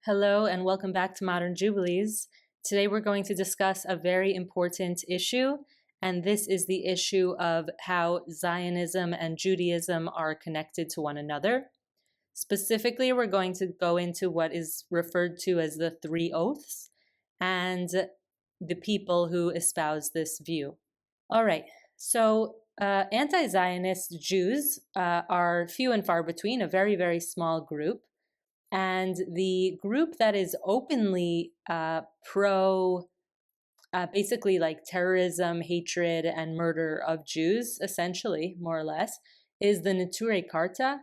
Hello and welcome back to Modern Jubilees. Today we're going to discuss a very important issue, and this is the issue of how Zionism and Judaism are connected to one another. Specifically, we're going to go into what is referred to as the three oaths and the people who espouse this view. All right, so anti-Zionist Jews are few and far between, a very, very small group. And the group that is openly pro, basically like terrorism, hatred, and murder of Jews, essentially, more or less, is the Neturei Karta,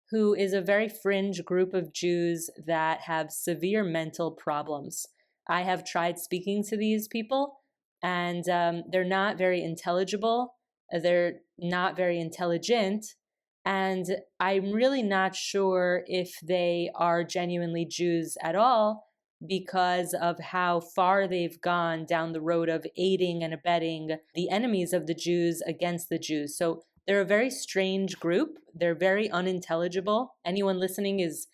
who is a very fringe group of Jews that have severe mental problems. I have tried speaking to these people, and they're not very intelligible. They're not very intelligent. And I'm really not sure if they are genuinely Jews at all because of how far they've gone down the road of aiding and abetting the enemies of the Jews against the Jews. So they're a very strange group. They're very unintelligible. Anyone listening is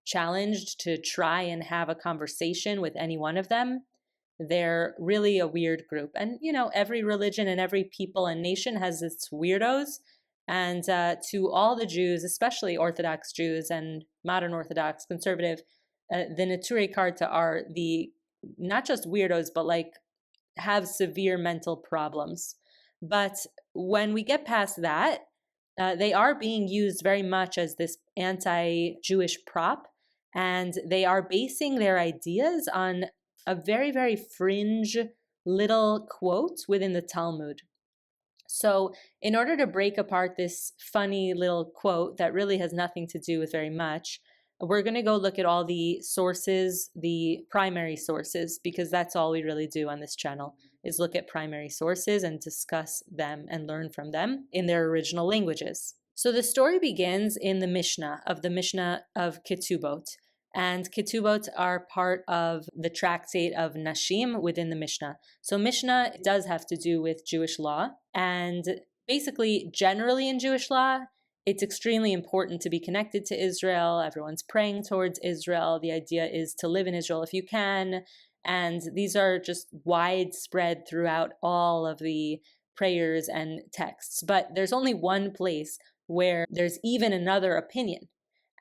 challenged to try and have a conversation with any one of them. They're really a weird group. And, you know, every religion and every people and nation has its weirdos. And to all the Jews, especially Orthodox Jews and modern Orthodox conservative, the Neturei Karta are the not just weirdos, but like have severe mental problems. But when we get past that, they are being used very much as this anti-Jewish prop, and they are basing their ideas on a very, very fringe little quote within the Talmud. So in order to break apart this funny little quote that really has nothing to do with very much, we're going to go look at all the sources, the primary sources, because that's all we really do on this channel, is look at primary sources and discuss them and learn from them in their original languages. So the story begins in the Mishna of Ketubot. And Ketubot are part of the tractate of Nashim within the Mishnah. So Mishnah does have to do with Jewish law. And basically, generally in Jewish law, it's extremely important to be connected to Israel. Everyone's praying towards Israel. The idea is to live in Israel if you can. And these are just widespread throughout all of the prayers and texts. But there's only one place where there's even another opinion.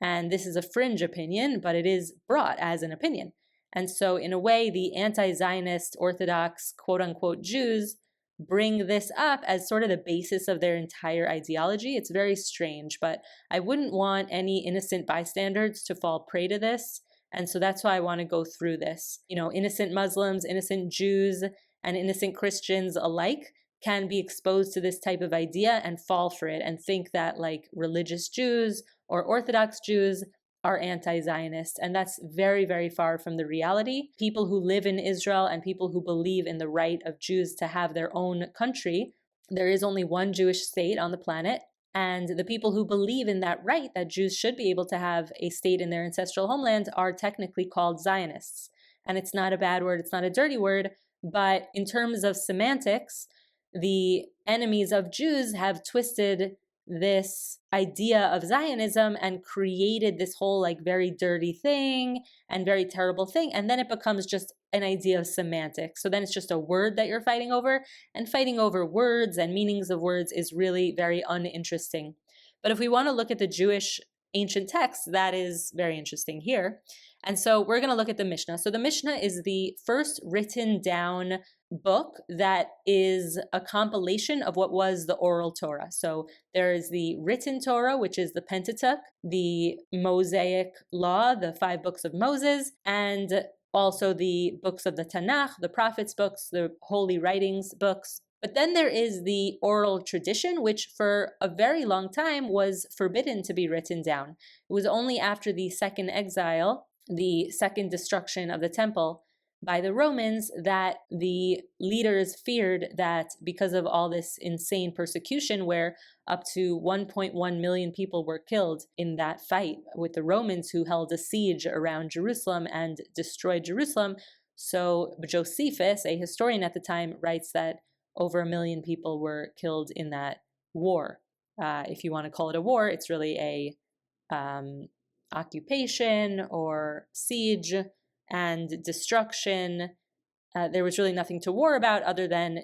And this is a fringe opinion, but it is brought as an opinion. And so in a way, the anti-Zionist Orthodox quote-unquote Jews bring this up as sort of the basis of their entire ideology. It's very strange, but I wouldn't want any innocent bystanders to fall prey to this. And so that's why I want to go through this. You know, innocent Muslims, innocent Jews, and innocent Christians alike can be exposed to this type of idea and fall for it and think that like religious Jews or Orthodox Jews are anti-Zionist. And that's very, very far from the reality. People who live in Israel and people who believe in the right of Jews to have their own country, there is only one Jewish state on the planet. And the people who believe in that right, that Jews should be able to have a state in their ancestral homeland, are technically called Zionists. And it's not a bad word, it's not a dirty word, but in terms of semantics, the enemies of Jews have twisted this idea of Zionism and created this whole like very dirty thing and very terrible thing. And then it becomes just an idea of semantics. So then it's just a word that you're fighting over, and fighting over words and meanings of words is really very uninteresting. But if we want to look at the Jewish ancient texts, that is very interesting here. And so we're going to look at the Mishnah. So the Mishnah is the first written down book that is a compilation of what was the oral Torah. So there is the written Torah, which is the Pentateuch, the Mosaic Law, the 5 books of Moses, and also the books of the Tanakh, the prophets' books, the holy writings books. But then there is the oral tradition, which for a very long time was forbidden to be written down. It was only after the second exile, the second destruction of the temple by the Romans, that the leaders feared that because of all this insane persecution, where up to 1.1 million people were killed in that fight with the Romans who held a siege around Jerusalem and destroyed Jerusalem. So Josephus, a historian at the time, writes that over 1 million people were killed in that war. If you want to call it a war, it's really a occupation or siege and destruction. There was really nothing to war about other than,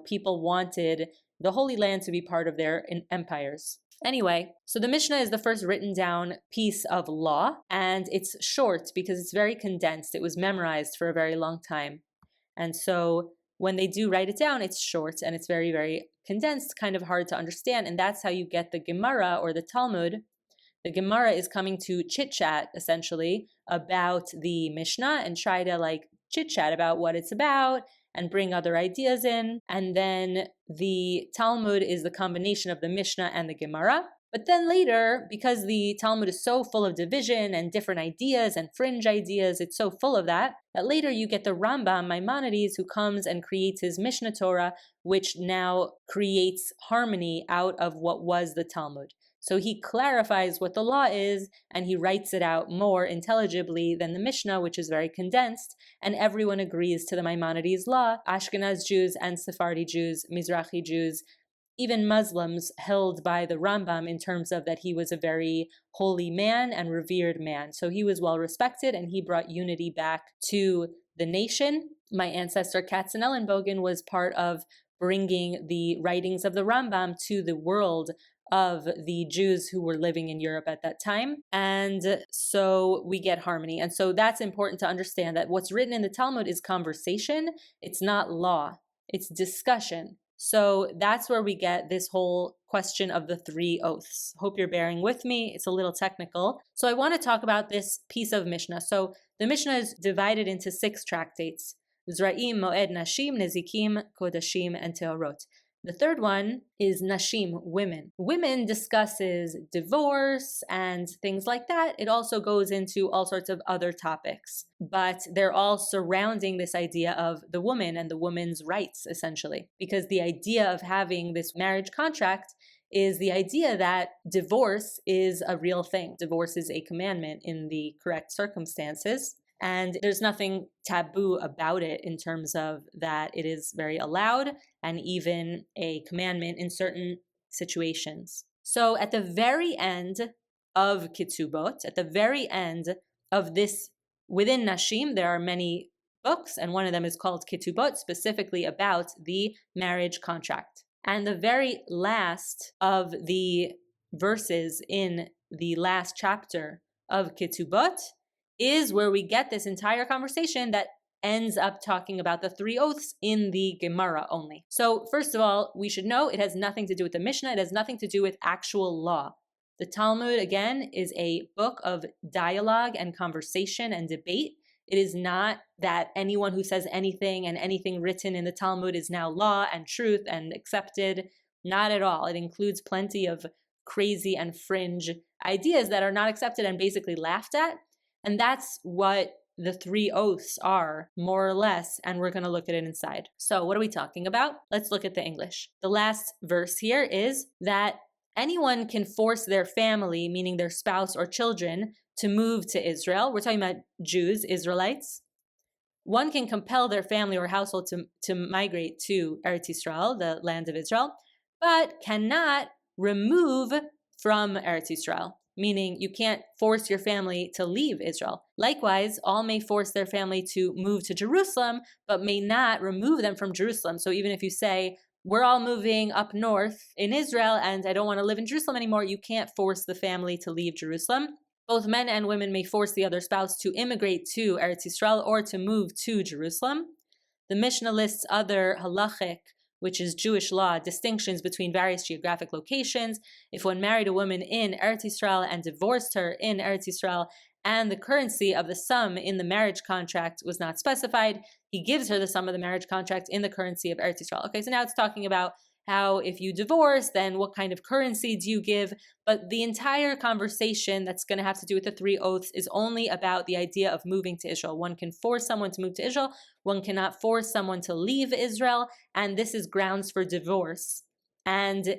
people wanted the Holy Land to be part of their empires. Anyway, so the Mishnah is the first written down piece of law, and it's short because it's very condensed. It was memorized for a very long time. And so when they do write it down, it's short and it's very, very condensed, kind of hard to understand. And that's how you get the Gemara or the Talmud. The Gemara is coming to chit-chat, essentially, about the Mishnah and try to chit-chat about what it's about and bring other ideas in. And then the Talmud is the combination of the Mishnah and the Gemara. But then later, because the Talmud is so full of division and different ideas and fringe ideas, it's so full of that later you get the Rambam, Maimonides, who comes and creates his Mishnah Torah, which now creates harmony out of what was the Talmud. So he clarifies what the law is, and he writes it out more intelligibly than the Mishnah, which is very condensed, and everyone agrees to the Maimonides law. Ashkenaz Jews and Sephardi Jews, Mizrahi Jews, even Muslims held by the Rambam in terms of that he was a very holy man and revered man. So he was well respected, and he brought unity back to the nation. My ancestor Katzenellenbogen was part of bringing the writings of the Rambam to the world of the Jews who were living in Europe at that time. And so we get harmony. And so that's important to understand, that what's written in the Talmud is conversation. It's not law. It's discussion. So that's where we get this whole question of the three oaths. Hope you're bearing with me. It's a little technical. So I want to talk about this piece of Mishnah. So the Mishnah is divided into 6 tractates: Zra'im, Moed, Nashim, Nezikim, Kodashim, and Teorot. The third one is Nashim, women. Women discusses divorce and things like that. It also goes into all sorts of other topics, but they're all surrounding this idea of the woman and the woman's rights, essentially, because the idea of having this marriage contract is the idea that divorce is a real thing. Divorce is a commandment in the correct circumstances. And there's nothing taboo about it in terms of that it is very allowed and even a commandment in certain situations. So at the very end of Ketubot, at the very end of this, within Nashim, there are many books, and one of them is called Ketubot, specifically about the marriage contract. And the very last of the verses in the last chapter of Ketubot is where we get this entire conversation that ends up talking about the 3 oaths in the Gemara only. So first of all, we should know it has nothing to do with the Mishnah. It has nothing to do with actual law. The Talmud, again, is a book of dialogue and conversation and debate. It is not that anyone who says anything and anything written in the Talmud is now law and truth and accepted. Not at all. It includes plenty of crazy and fringe ideas that are not accepted and basically laughed at. And that's what the 3 oaths are, more or less, and we're going to look at it inside. So what are we talking about? Let's look at the English. The last verse here is that anyone can force their family, meaning their spouse or children, to move to Israel. We're talking about Jews, Israelites. One can compel their family or household to migrate to Eretz Yisrael, the land of Israel, but cannot remove from Eretz Yisrael. Meaning you can't force your family to leave Israel. Likewise, all may force their family to move to Jerusalem, but may not remove them from Jerusalem. So even if you say, we're all moving up north in Israel and I don't want to live in Jerusalem anymore, you can't force the family to leave Jerusalem. Both men and women may force the other spouse to immigrate to Eretz Yisrael or to move to Jerusalem. The Mishnah lists other halachic, which is Jewish law, distinctions between various geographic locations. If one married a woman in Eretz Yisrael and divorced her in Eretz Yisrael, and the currency of the sum in the marriage contract was not specified, he gives her the sum of the marriage contract in the currency of Eretz Yisrael. Okay, so now it's talking about how if you divorce, then what kind of currency do you give? But the entire conversation that's going to have to do with the 3 oaths is only about the idea of moving to Israel. One can force someone to move to Israel. One cannot force someone to leave Israel. And this is grounds for divorce. And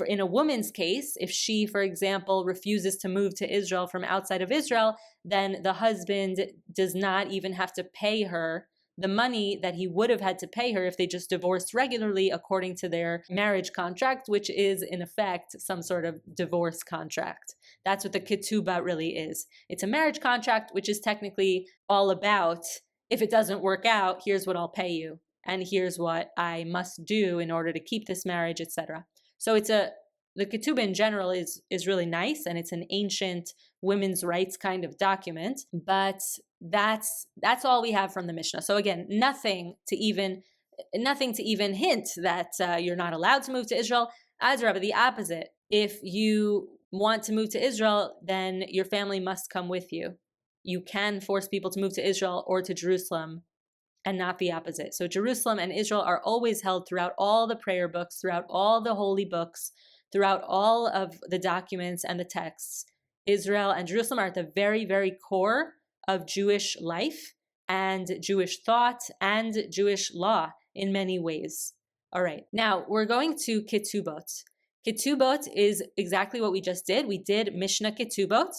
in a woman's case, if she, for example, refuses to move to Israel from outside of Israel, then the husband does not even have to pay her the money that he would have had to pay her if they just divorced regularly according to their marriage contract, which is in effect some sort of divorce contract. That's what the Ketubah really is. It's a marriage contract, which is technically all about, if it doesn't work out, here's what I'll pay you, and here's what I must do in order to keep this marriage, etc. So the Ketubah in general is really nice, and it's an ancient women's rights kind of document, but that's all we have from the Mishnah. So again, nothing to even hint that you're not allowed to move to Israel. Adrabah, the opposite. If you want to move to Israel, then your family must come with you. You can force people to move to Israel or to Jerusalem, and not the opposite. So Jerusalem and Israel are always held throughout all the prayer books, throughout all the holy books, throughout all of the documents and the texts. Israel and Jerusalem are at the very, very core of Jewish life and Jewish thought and Jewish law in many ways. All right, now we're going to Ketubot. Ketubot is exactly what we just did. We did Mishna Ketubot,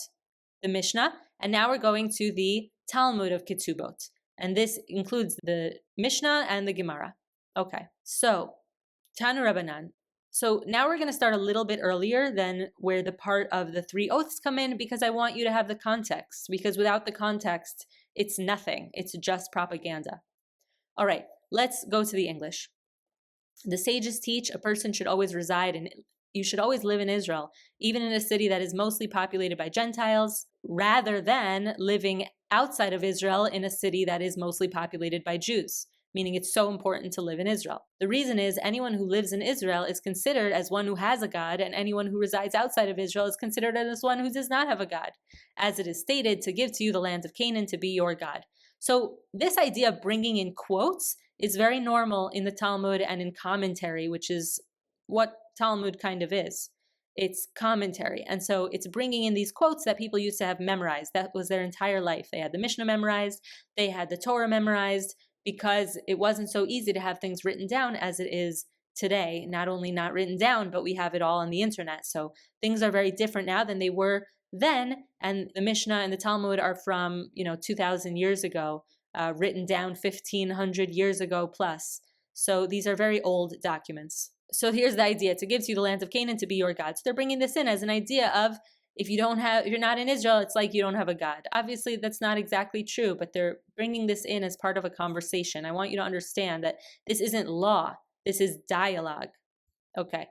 the Mishnah, and now we're going to the Talmud of Ketubot. And this includes the Mishnah and the Gemara. Okay, so Tanu Rabbanan. So now we're going to start a little bit earlier than where the part of the 3 oaths come in, because I want you to have the context, because without the context, it's nothing. It's just propaganda. All right, let's go to the English. The sages teach a person should always you should always live in Israel, even in a city that is mostly populated by Gentiles, rather than living outside of Israel in a city that is mostly populated by Jews, meaning it's so important to live in Israel. The reason is anyone who lives in Israel is considered as one who has a God, and anyone who resides outside of Israel is considered as one who does not have a God, as it is stated, to give to you the land of Canaan to be your God. So this idea of bringing in quotes is very normal in the Talmud and in commentary, which is what Talmud kind of is. It's commentary. And so it's bringing in these quotes that people used to have memorized. That was their entire life. They had the Mishnah memorized. They had the Torah memorized, because it wasn't so easy to have things written down as it is today. Not only not written down, but we have it all on the internet. So things are very different now than they were then. And the Mishnah and the Talmud are from, 2,000 years ago, written down 1,500 years ago plus. So these are very old documents. So here's the idea: to give to you the land of Canaan to be your God. So they're bringing this in as an idea of, if you're not in Israel, it's like you don't have a God. Obviously, that's not exactly true, but they're bringing this in as part of a conversation. I want you to understand that this isn't law. This is dialogue. Okay.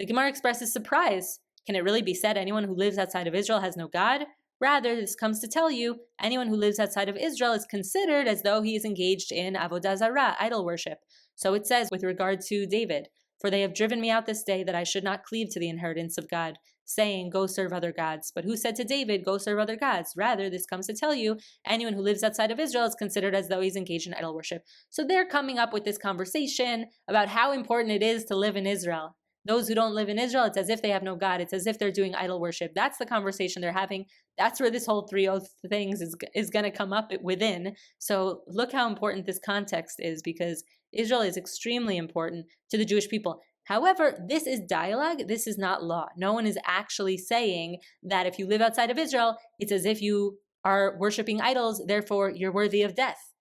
The Gemara expresses surprise. Can it really be said anyone who lives outside of Israel has no God? Rather, this comes to tell you, anyone who lives outside of Israel is considered as though he is engaged in avodah zarah, idol worship. So it says with regard to David, "For they have driven me out this day that I should not cleave to the inheritance of God, saying, go serve other gods. But who said to David, go serve other gods? Rather, this comes to tell you, anyone who lives outside of Israel is considered as though he's engaged in idol worship." So they're coming up with this conversation about how important it is to live in Israel. Those who don't live in Israel, it's as if they have no God. It's as if they're doing idol worship. That's the conversation they're having. That's where this whole 3 oath things is going to come up within. So look how important this context is, because Israel is extremely important to the Jewish people. However, this is dialogue. This is not law. No one is actually saying that if you live outside of Israel, it's as if you are worshiping idols, therefore you're worthy of death.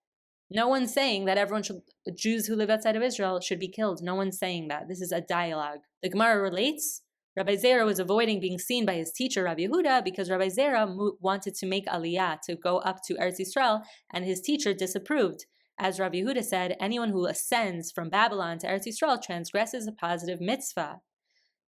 No one's saying that Jews who live outside of Israel should be killed. No one's saying that. This is a dialogue. The Gemara relates, Rabbi Zera was avoiding being seen by his teacher, Rabbi Yehuda, because Rabbi Zera wanted to make aliyah, to go up to Eretz Yisrael, and his teacher disapproved. As Rabbi Yehuda said, anyone who ascends from Babylon to Eretz Yisrael transgresses a positive mitzvah.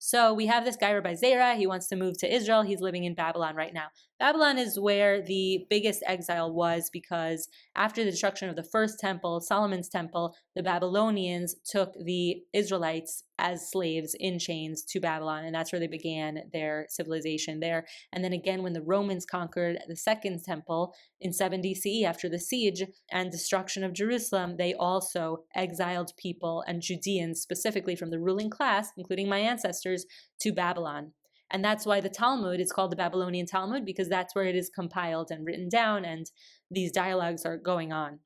So we have this guy, Rabbi Zera. He wants to move to Israel. He's living in Babylon right now. Babylon is where the biggest exile was, because after the destruction of the first temple, Solomon's temple, the Babylonians took the Israelites as slaves in chains to Babylon, and that's where they began their civilization there. And then again, when the Romans conquered the second temple in 70 CE, after the siege and destruction of Jerusalem, they also exiled people and Judeans, specifically from the ruling class, including my ancestors, to Babylon. And that's why the Talmud is called the Babylonian Talmud, because that's where it is compiled and written down, and these dialogues are going on.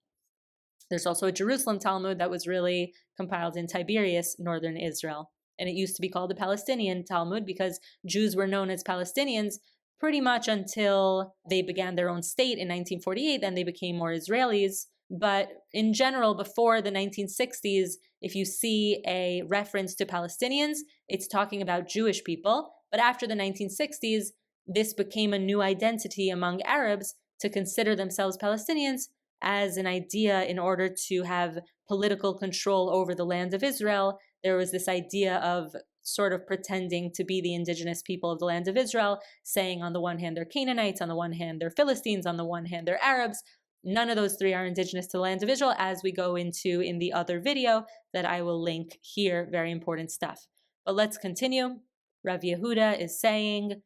There's also a Jerusalem Talmud that was really compiled in Tiberias, northern Israel. And it used to be called the Palestinian Talmud because Jews were known as Palestinians pretty much until they began their own state in 1948, then they became more Israelis. But in general, before the 1960s, if you see a reference to Palestinians, it's talking about Jewish people. But after the 1960s, this became a new identity among Arabs to consider themselves Palestinians as an idea in order to have political control over the land of Israel. There was this idea of sort of pretending to be the indigenous people of the land of Israel, saying on the one hand they're Canaanites, on the one hand they're Philistines, on the one hand they're Arabs. None of those three are indigenous to the land of Israel, as we go into in the other video that I will link here. Very important stuff. But let's continue. Rav Yehuda is saying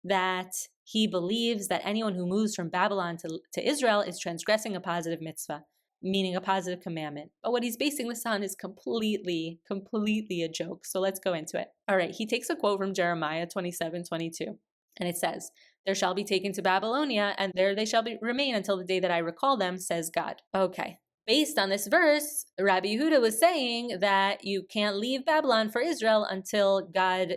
that he believes that anyone who moves from Babylon to Israel is transgressing a positive mitzvah, meaning a positive commandment. But what he's basing this on is completely a joke. So let's go into it. All right, he takes a quote from Jeremiah 27:22, and it says, "There shall be taken to Babylonia, and there they shall remain until the day that I recall them, says God." Okay. Based on this verse, Rabbi Yehuda was saying that you can't leave Babylon for Israel until God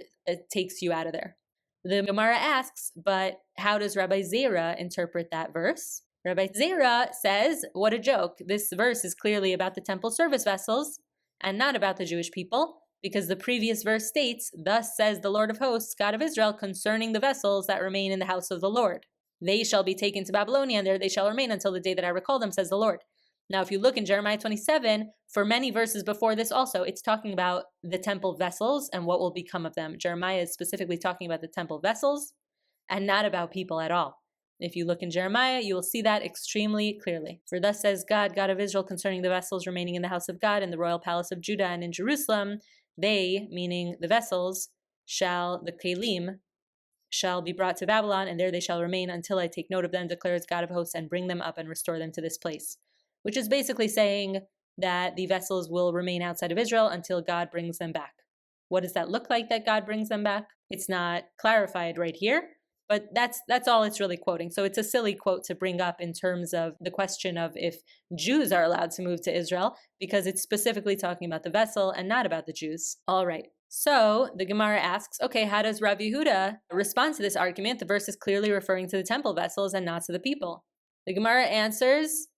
takes you out of there. The Gemara asks, but how does Rabbi Zera interpret that verse? Rabbi Zera says, what a joke. This verse is clearly about the temple service vessels and not about the Jewish people, because the previous verse states, "Thus says the Lord of hosts, God of Israel, concerning the vessels that remain in the house of the Lord. They shall be taken to Babylonia, and there they shall remain until the day that I recall them, says the Lord." Now, if you look in Jeremiah 27, for many verses before this also, it's talking about the temple vessels and what will become of them. Jeremiah is specifically talking about the temple vessels and not about people at all. If you look in Jeremiah, you will see that extremely clearly. "For thus says God, God of Israel, concerning the vessels remaining in the house of God, in the royal palace of Judah and in Jerusalem, they," meaning the vessels, the kelim, "shall be brought to Babylon, and there they shall remain until I take note of them, declares God of hosts, and bring them up and restore them to this place." Which is basically saying that the vessels will remain outside of Israel until God brings them back. What does that look like that God brings them back? It's not clarified right here, but that's all it's really quoting. So it's a silly quote to bring up in terms of the question of if Jews are allowed to move to Israel, because it's specifically talking about the vessel and not about the Jews. All right. So the Gemara asks, okay, how does Rav Yehuda respond to this argument? The verse is clearly referring to the temple vessels and not to the people. The Gemara answers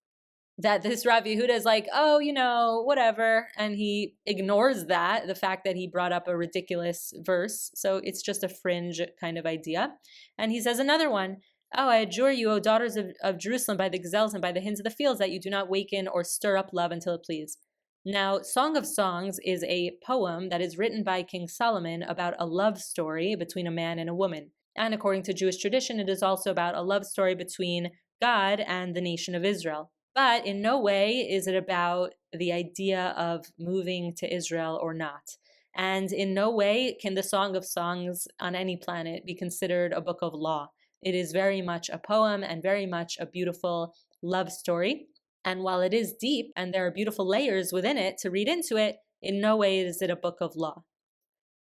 that this Rav Yehuda is like, oh, whatever. And he ignores the fact that he brought up a ridiculous verse. So it's just a fringe kind of idea. And he says another one, "Oh, I adjure you, O daughters of Jerusalem, by the gazelles and by the hinds of the fields, that you do not waken or stir up love until it please." Now, Song of Songs is a poem that is written by King Solomon about a love story between a man and a woman. And according to Jewish tradition, it is also about a love story between God and the nation of Israel. But in no way is it about the idea of moving to Israel or not. And in no way can the Song of Songs on any planet be considered a book of law. It is very much a poem and very much a beautiful love story. And while it is deep and there are beautiful layers within it to read into it, in no way is it a book of law.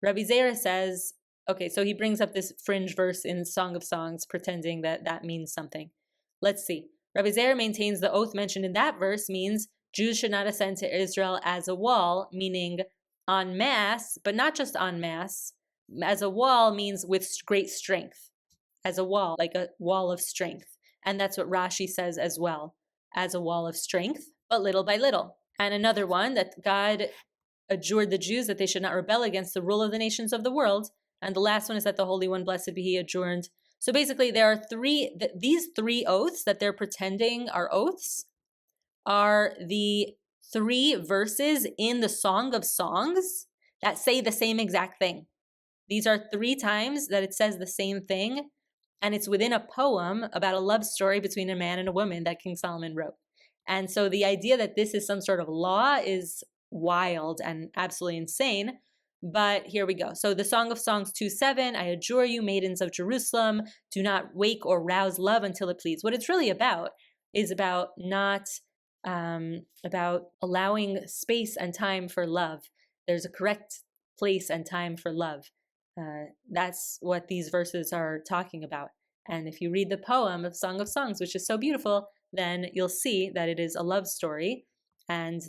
Rabbi Zera says, okay, so he brings up this fringe verse in Song of Songs pretending that means something. Let's see. Rabbi Zera maintains the oath mentioned in that verse means Jews should not ascend to Israel as a wall, meaning en masse, but not just en masse. As a wall means with great strength. As a wall, like a wall of strength. And that's what Rashi says as well, as a wall of strength, but little by little. And another one, that God adjured the Jews that they should not rebel against the rule of the nations of the world. And the last one is that the Holy One, blessed be He, adjourned. So basically, there are these three oaths that they're pretending are oaths are the three verses in the Song of Songs that say the same exact thing. These are 3 times that it says the same thing, and it's within a poem about a love story between a man and a woman that King Solomon wrote. And so the idea that this is some sort of law is wild and absolutely insane. But here we go. So the Song of Songs 2:7, "I adjure you, maidens of Jerusalem, do not wake or rouse love until it please." What it's really about is about not about allowing space and time for love. There's a correct place and time for love. That's what these verses are talking about. And if you read the poem of Song of Songs, which is so beautiful, then you'll see that it is a love story, and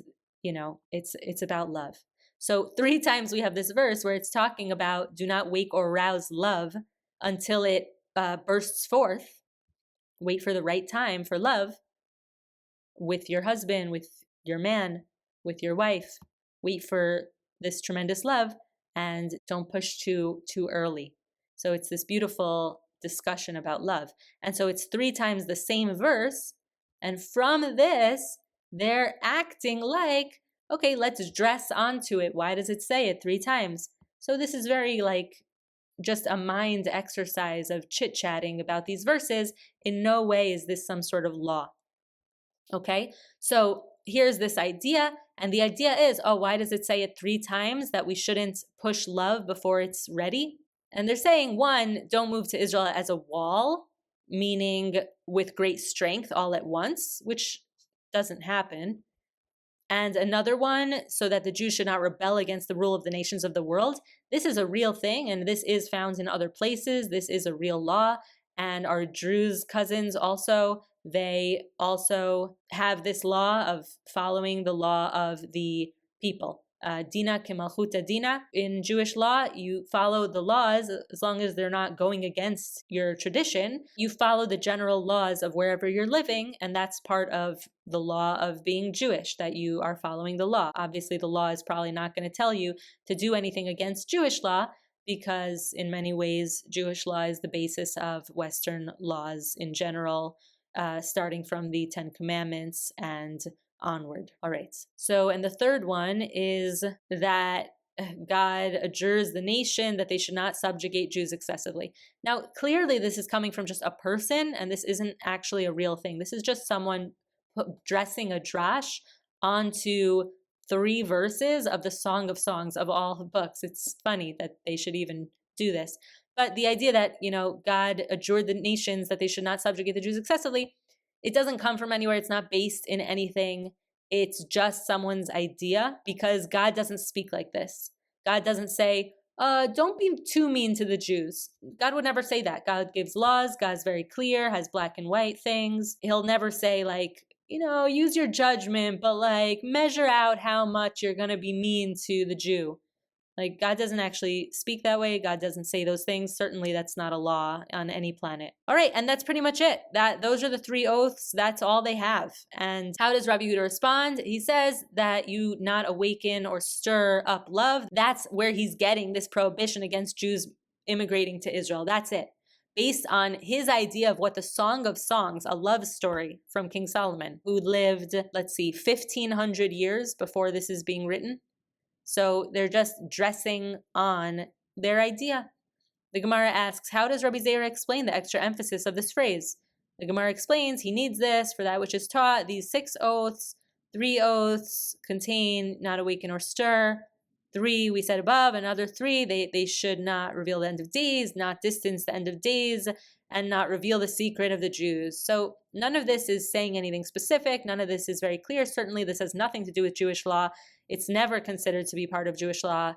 it's about love. So 3 times we have this verse where it's talking about do not wake or rouse love until it bursts forth. Wait for the right time for love with your husband, with your man, with your wife. Wait for this tremendous love and don't push too early. So it's this beautiful discussion about love. And so it's 3 times the same verse. And from this, they're acting like, okay, let's dress onto it. Why does it say it 3 times? So this is very like just a mind exercise of chit-chatting about these verses. In no way is this some sort of law. Okay, so here's this idea, and the idea is, oh, why does it say it 3 times that we shouldn't push love before it's ready? And they're saying, 1, don't move to Israel as a wall, meaning with great strength all at once, which doesn't happen. And another one, so that the Jews should not rebel against the rule of the nations of the world. This is a real thing, and this is found in other places. This is a real law. And our Druze cousins also, they also have this law of following the law of the people. Dina kemalchuta dina. In Jewish law, you follow the laws as long as they're not going against your tradition. You follow the general laws of wherever you're living, and that's part of the law of being Jewish, that you are following the law. Obviously, the law is probably not going to tell you to do anything against Jewish law, because in many ways, Jewish law is the basis of Western laws in general, starting from the 10 Commandments and onward. All right. So, and the third one is that God adjures the nation that they should not subjugate Jews excessively. Now, clearly this is coming from just a person, and this isn't actually a real thing. This is just someone dressing a drash onto 3 verses of the Song of Songs of all books. It's funny that they should even do this. But the idea that, God adjured the nations that they should not subjugate the Jews excessively, it doesn't come from anywhere. It's not based in anything. It's just someone's idea, because God doesn't speak like this. God doesn't say, don't be too mean to the Jews. God would never say that. God gives laws. God's very clear, has black and white things. He'll never say use your judgment, but measure out how much you're going to be mean to the Jew. God doesn't actually speak that way. God doesn't say those things. Certainly that's not a law on any planet. All right, and that's pretty much it. Those are the 3 oaths. That's all they have. And how does Rabbi Yehuda respond? He says that you not awaken or stir up love. That's where he's getting this prohibition against Jews immigrating to Israel. That's it. Based on his idea of what the Song of Songs, a love story from King Solomon, who lived, 1,500 years before this is being written. So they're just dressing on their idea. The Gemara asks, how does Rabbi Zera explain the extra emphasis of this phrase? The Gemara explains he needs this for that which is taught. These 6 oaths, 3 oaths contain not awaken or stir. 3 we said above, another 3, they should not reveal the end of days, not distance the end of days, and not reveal the secret of the Jews. So none of this is saying anything specific. None of this is very clear. Certainly this has nothing to do with Jewish law. It's never considered to be part of Jewish law.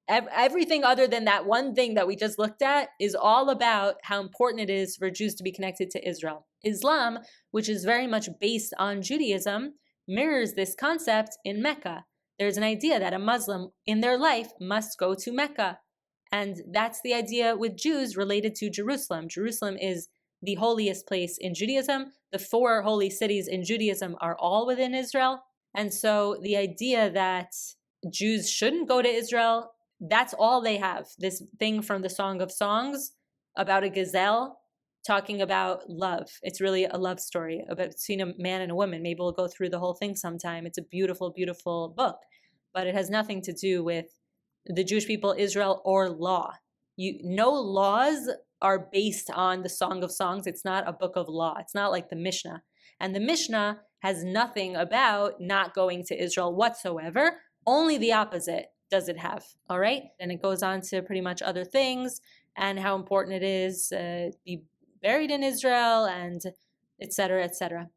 Everything other than that one thing that we just looked at is all about how important it is for Jews to be connected to Israel. Islam, which is very much based on Judaism, mirrors this concept in Mecca. There's an idea that a Muslim in their life must go to Mecca. And that's the idea with Jews related to Jerusalem. Jerusalem is the holiest place in Judaism. The 4 holy cities in Judaism are all within Israel. And so the idea that Jews shouldn't go to Israel, that's all they have. This thing from the Song of Songs about a gazelle talking about love. It's really a love story between a man and a woman. Maybe we'll go through the whole thing sometime. It's a beautiful, beautiful book. But it has nothing to do with the Jewish people, Israel, or law. No laws are based on the Song of Songs. It's not a book of law. It's not like the Mishnah. And the Mishnah has nothing about not going to Israel whatsoever. Only the opposite does it have. All right? And it goes on to pretty much other things and how important it is to be buried in Israel and etc., etc.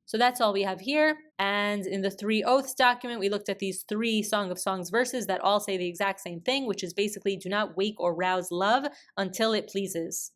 So that's all we have here. And in the 3 oaths document, we looked at these 3 Song of Songs verses that all say the exact same thing, which is basically do not wake or rouse love until it pleases.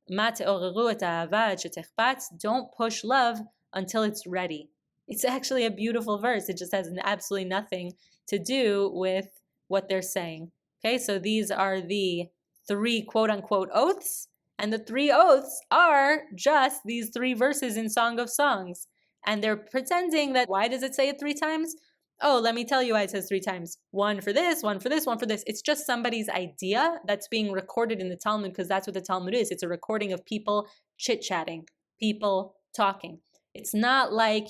Don't push love until it's ready. It's actually a beautiful verse. It just has absolutely nothing to do with what they're saying. Okay, so these are the 3 quote-unquote oaths, and the 3 oaths are just these 3 verses in Song of Songs. And they're pretending that, why does it say it 3 times? oh, let me tell you why it says 3 times. One for this, one for this, one for this. It's just somebody's idea that's being recorded in the Talmud, because that's what the Talmud is. It's a recording of people chit-chatting, people talking. It's not like,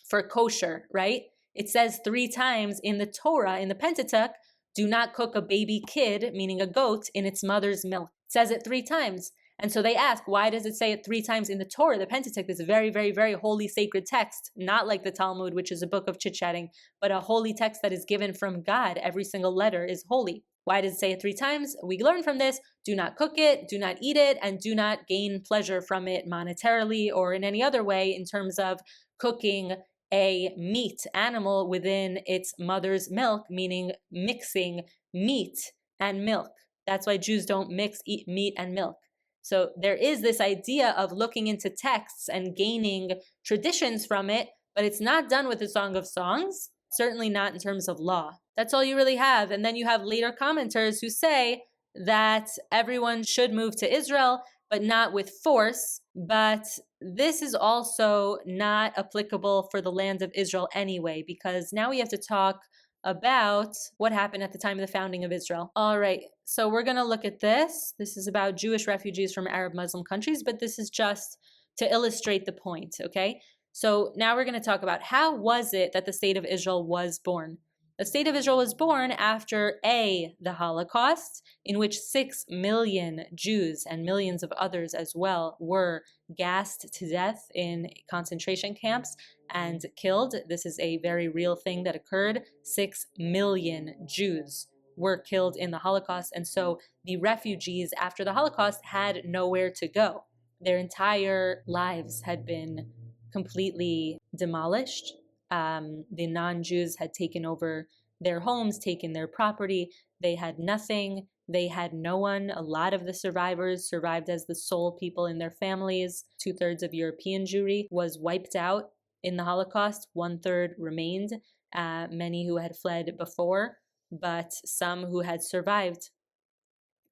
for kosher, right? It says 3 times in the Torah, in the Pentateuch, do not cook a baby kid, meaning a goat, in its mother's milk. It says it 3 times. And so they ask, why does it say it 3 times in the Torah? The Pentateuch is a very, very, very holy, sacred text, not like the Talmud, which is a book of chit-chatting, but a holy text that is given from God. Every single letter is holy. Why does it say it 3 times? We learn from this, do not cook it, do not eat it, and do not gain pleasure from it monetarily or in any other way in terms of cooking a meat animal within its mother's milk, meaning mixing meat and milk. That's why Jews don't eat meat and milk. So there is this idea of looking into texts and gaining traditions from it, but it's not done with the Song of Songs, certainly not in terms of law. That's all you really have. And then you have later commenters who say that everyone should move to Israel, but not with force. But this is also not applicable for the land of Israel anyway, because now we have to talk about what happened at the time of the founding of Israel. All right, so we're going to look at this. This is about Jewish refugees from Arab Muslim countries, but this is just to illustrate the point, okay? So now we're going to talk about how was it that the state of Israel was born. The state of Israel was born after the Holocaust, in which 6 million Jews and millions of others as well were gassed to death in concentration camps and killed. This is a very real thing that occurred. 6 million Jews were killed in the Holocaust, and so the refugees after the Holocaust had nowhere to go. Their entire lives had been completely demolished. The non-Jews had taken over their homes, taken their property. They had nothing. They had no one. A lot of the survivors survived as the sole people in their families. 2/3 of European Jewry was wiped out in the Holocaust. 1/3 remained, many who had fled before, but some who had survived.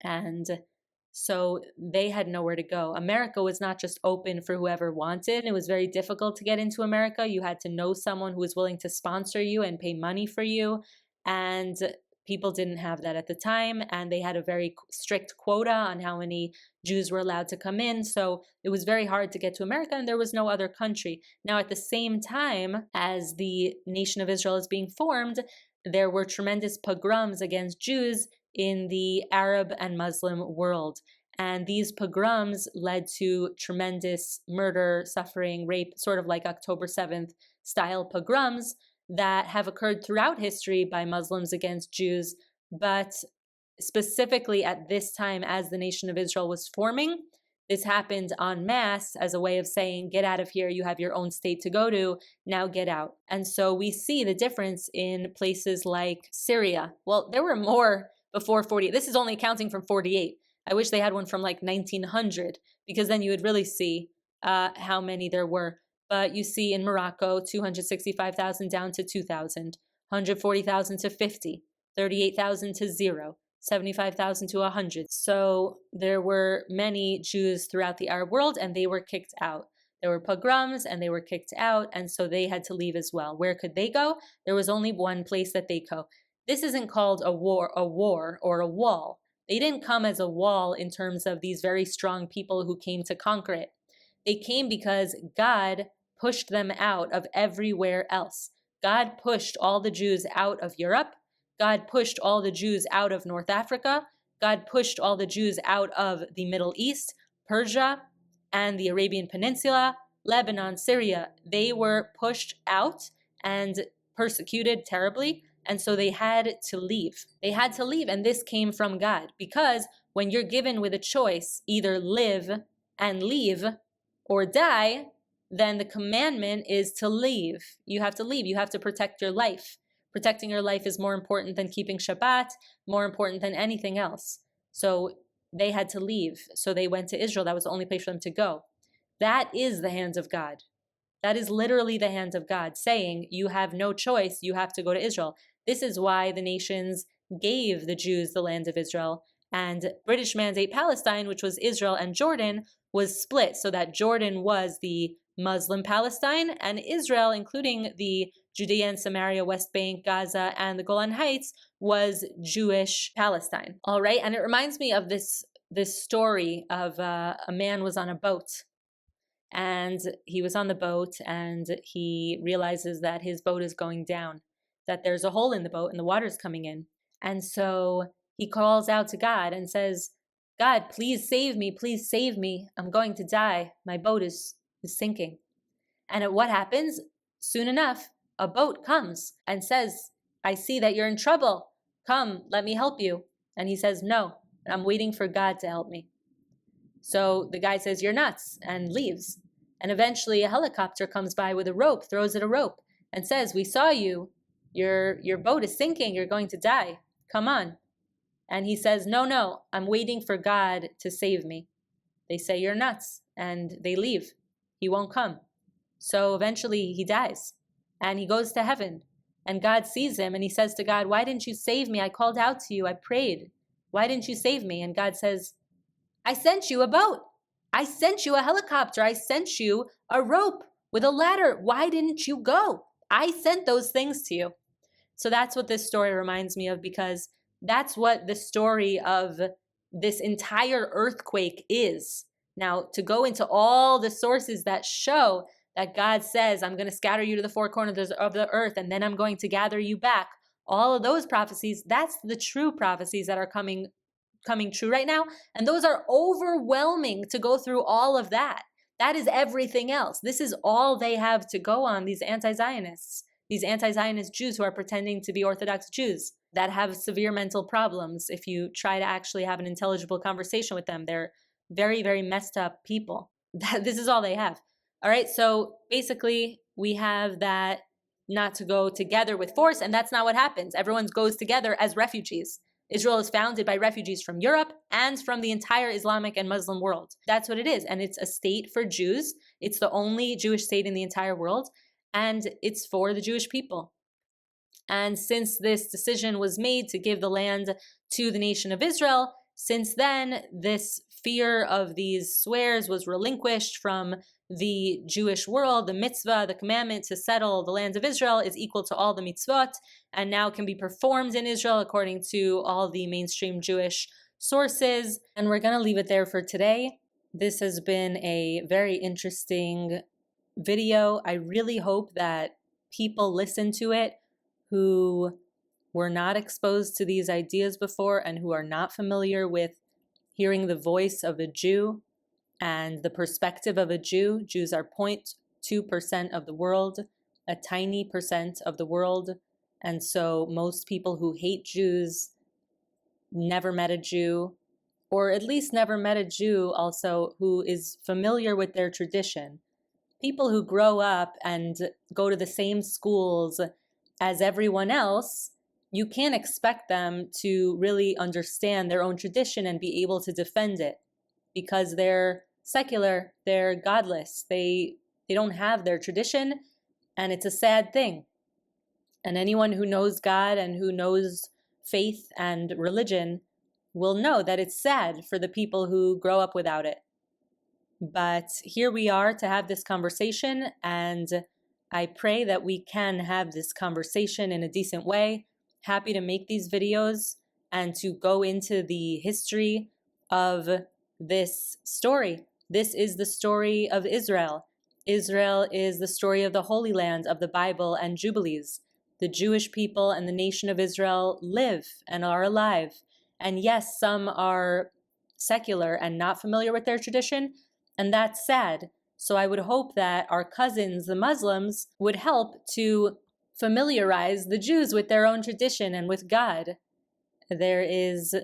And so they had nowhere to go. America was not just open for whoever wanted. It was very difficult to get into America. You had to know someone who was willing to sponsor you and pay money for you. And people didn't have that at the time. And they had a very strict quota on how many Jews were allowed to come in. So it was very hard to get to America, and there was no other country. Now, at the same time as the nation of Israel is being formed, there were tremendous pogroms against Jews in the Arab and Muslim world. And these pogroms led to tremendous murder, suffering, rape, sort of like October 7th style pogroms that have occurred throughout history by Muslims against Jews. But specifically at this time, as the nation of Israel was forming, this happened en masse as a way of saying, get out of here, you have your own state to go to, now get out. And so we see the difference in places like Syria. Well, there were more before 48. This is only counting from 48. I wish they had one from like 1900, because then you would really see how many there were. But you see in Morocco, 265,000 down to 2,000, 140,000 to 50, 38,000 to 0, 75,000 to 100. So there were many Jews throughout the Arab world, and they were kicked out. There were pogroms, and they were kicked out, and so they had to leave as well. Where could they go? There was only one place that they go. This isn't called a war or a wall. They didn't come as a wall in terms of these very strong people who came to conquer it. They came because God pushed them out of everywhere else. God pushed all the Jews out of Europe. God pushed all the Jews out of North Africa. God pushed all the Jews out of the Middle East, Persia, and the Arabian Peninsula, Lebanon, Syria. They were pushed out and persecuted terribly. And so they had to leave. They had to leave, and this came from God. Because when you're given with a choice, either live and leave or die, then the commandment is to leave. You have to leave. You have to protect your life. Protecting your life is more important than keeping Shabbat, more important than anything else. So they had to leave. So they went to Israel. That was the only place for them to go. That is the hands of God. That is literally the hands of God saying, you have no choice, you have to go to Israel. This is why the nations gave the Jews the land of Israel, and British Mandate Palestine, which was Israel and Jordan, was split so that Jordan was the Muslim Palestine, and Israel, including the Judea and Samaria, West Bank, Gaza, and the Golan Heights was Jewish Palestine. All right, and it reminds me of this story of a man was on a boat, and he was on the boat, and he realizes that his boat is going down, that there's a hole in the boat and the water's coming in. And so he calls out to God and says, God, please save me, please save me. I'm going to die. My boat is sinking. And what happens? Soon enough, a boat comes and says, I see that you're in trouble. Come, let me help you. And he says, no, I'm waiting for God to help me. So the guy says, you're nuts, and leaves. And eventually a helicopter comes by with a rope, throws it a rope, and says, we saw you. Your boat is sinking. You're going to die. Come on. And he says, no, I'm waiting for God to save me. They say, you're nuts, and they leave. He won't come. So eventually he dies, and he goes to heaven. And God sees him, and he says to God, why didn't you save me? I called out to you. I prayed. Why didn't you save me? And God says, I sent you a boat. I sent you a helicopter. I sent you a rope with a ladder. Why didn't you go? I sent those things to you. So that's what this story reminds me of, because that's what the story of this entire earthquake is. Now, to go into all the sources that show that God says, I'm going to scatter you to the four corners of the earth, and then I'm going to gather you back. All of those prophecies, that's the true prophecies that are coming true right now. And those are overwhelming to go through all of that. That is everything else. This is all they have to go on, these anti-Zionists, these anti-Zionist Jews who are pretending to be Orthodox Jews that have severe mental problems. If you try to actually have an intelligible conversation with them, they're very, very messed up people. This is all they have. All right, so basically we have that not to go together with force, and that's not what happens. Everyone goes together as refugees. Israel is founded by refugees from Europe and from the entire Islamic and Muslim world. That's what it is, and it's a state for Jews. It's the only Jewish state in the entire world, and it's for the Jewish people. And since this decision was made to give the land to the nation of Israel, since then, this fear of these swears was relinquished from the Jewish world. The mitzvah, the commandment to settle the land of Israel, is equal to all the mitzvot, and now can be performed in Israel according to all the mainstream Jewish sources. And we're going to leave it there for today. This has been a very interesting video. I really hope that people listen to it who were not exposed to these ideas before and who are not familiar with hearing the voice of a Jew and the perspective of a Jew. Jews are 0.2% of the world, a tiny percent of the world. And so most people who hate Jews never met a Jew, or at least never met a Jew also who is familiar with their tradition. People who grow up and go to the same schools as everyone else, you can't expect them to really understand their own tradition and be able to defend it, because they're secular, they're godless, they don't have their tradition, and it's a sad thing. And anyone who knows God and who knows faith and religion will know that it's sad for the people who grow up without it. But here we are to have this conversation, and I pray that we can have this conversation in a decent way. Happy to make these videos and to go into the history of this story. This is the story of Israel. Israel is the story of the Holy Land, of the Bible and Jubilees. The Jewish people and the nation of Israel live and are alive. And yes, some are secular and not familiar with their tradition, and that's sad. So I would hope that our cousins, the Muslims, would help to familiarize the Jews with their own tradition and with God. There is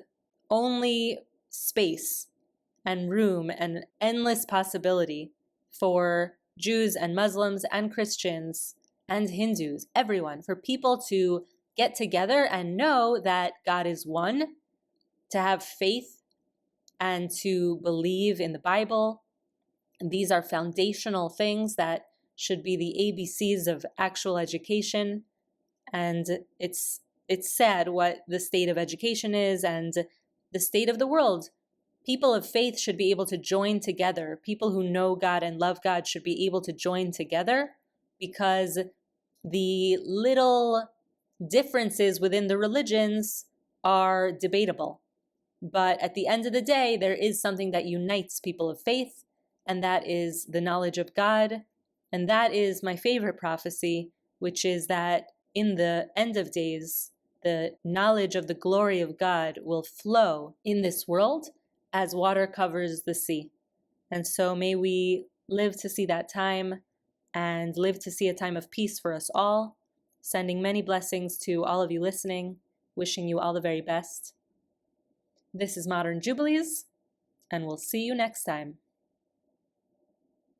only space and room and endless possibility for Jews and Muslims and Christians and Hindus, everyone, for people to get together and know that God is one, to have faith and to believe in the Bible. These are foundational things that should be the ABCs of actual education. And it's sad what the state of education is and the state of the world. People of faith should be able to join together. People who know God and love God should be able to join together, because The little differences within the religions are debatable. But at the end of the day, there is something that unites people of faith, and that is the knowledge of God. And that is my favorite prophecy, which is that in the end of days, the knowledge of the glory of God will flow in this world as water covers the sea. And so may we live to see that time and live to see a time of peace for us all. Sending many blessings to all of you listening, wishing you all the very best. This is Modern Jubilees, and we'll see you next time.